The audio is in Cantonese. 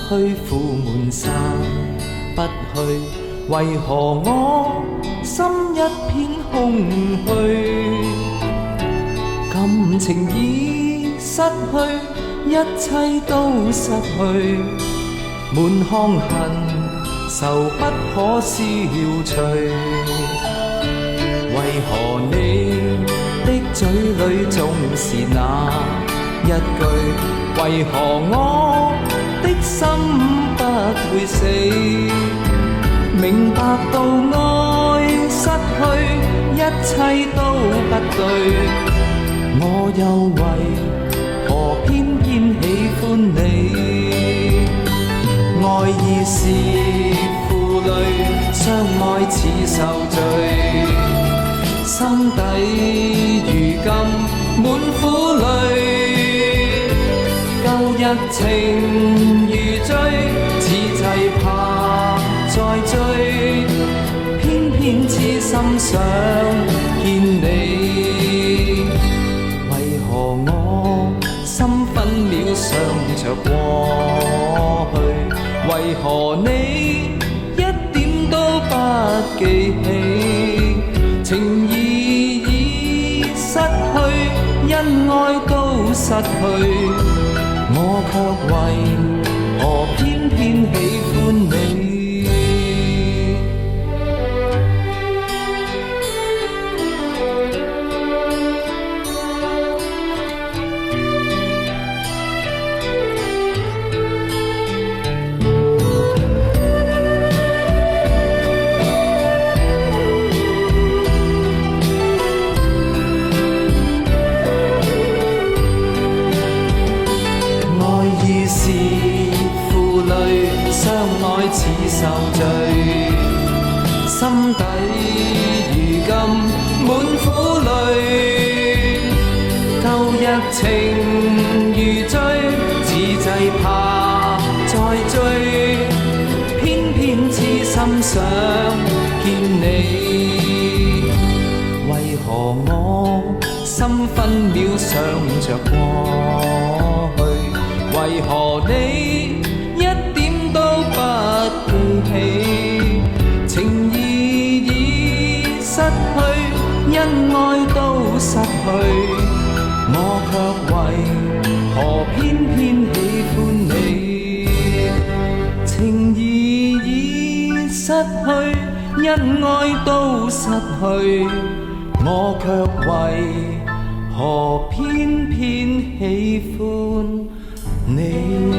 去苦悶散不去，為何我心一片空虛？感情已失去，一切都失去，滿腔恨愁不可消除。為何你的嘴裏總是那一句？為何我的心不會死？明白到愛失去，一切都不對，我又為何偏偏喜歡你？愛意是負累，相愛似受罪，心底如今滿苦淚。舊日情如醉，此際怕再追，偏偏痴心想見你。為何我心分秒想着過去？為何你一點都不記起？情義已失去，因愛都失去，我卻為何偏偏喜歡你？是負累，相愛似受罪，心底如今滿苦淚。舊日情如醉，此際怕再追，偏偏痴心想見你。為何我心分秒想着過去？為何你一點都不記起？情義已失去，因愛都失去，我卻為何偏偏喜歡你？情義已失去，因愛都失去，我卻為何偏偏喜歡你？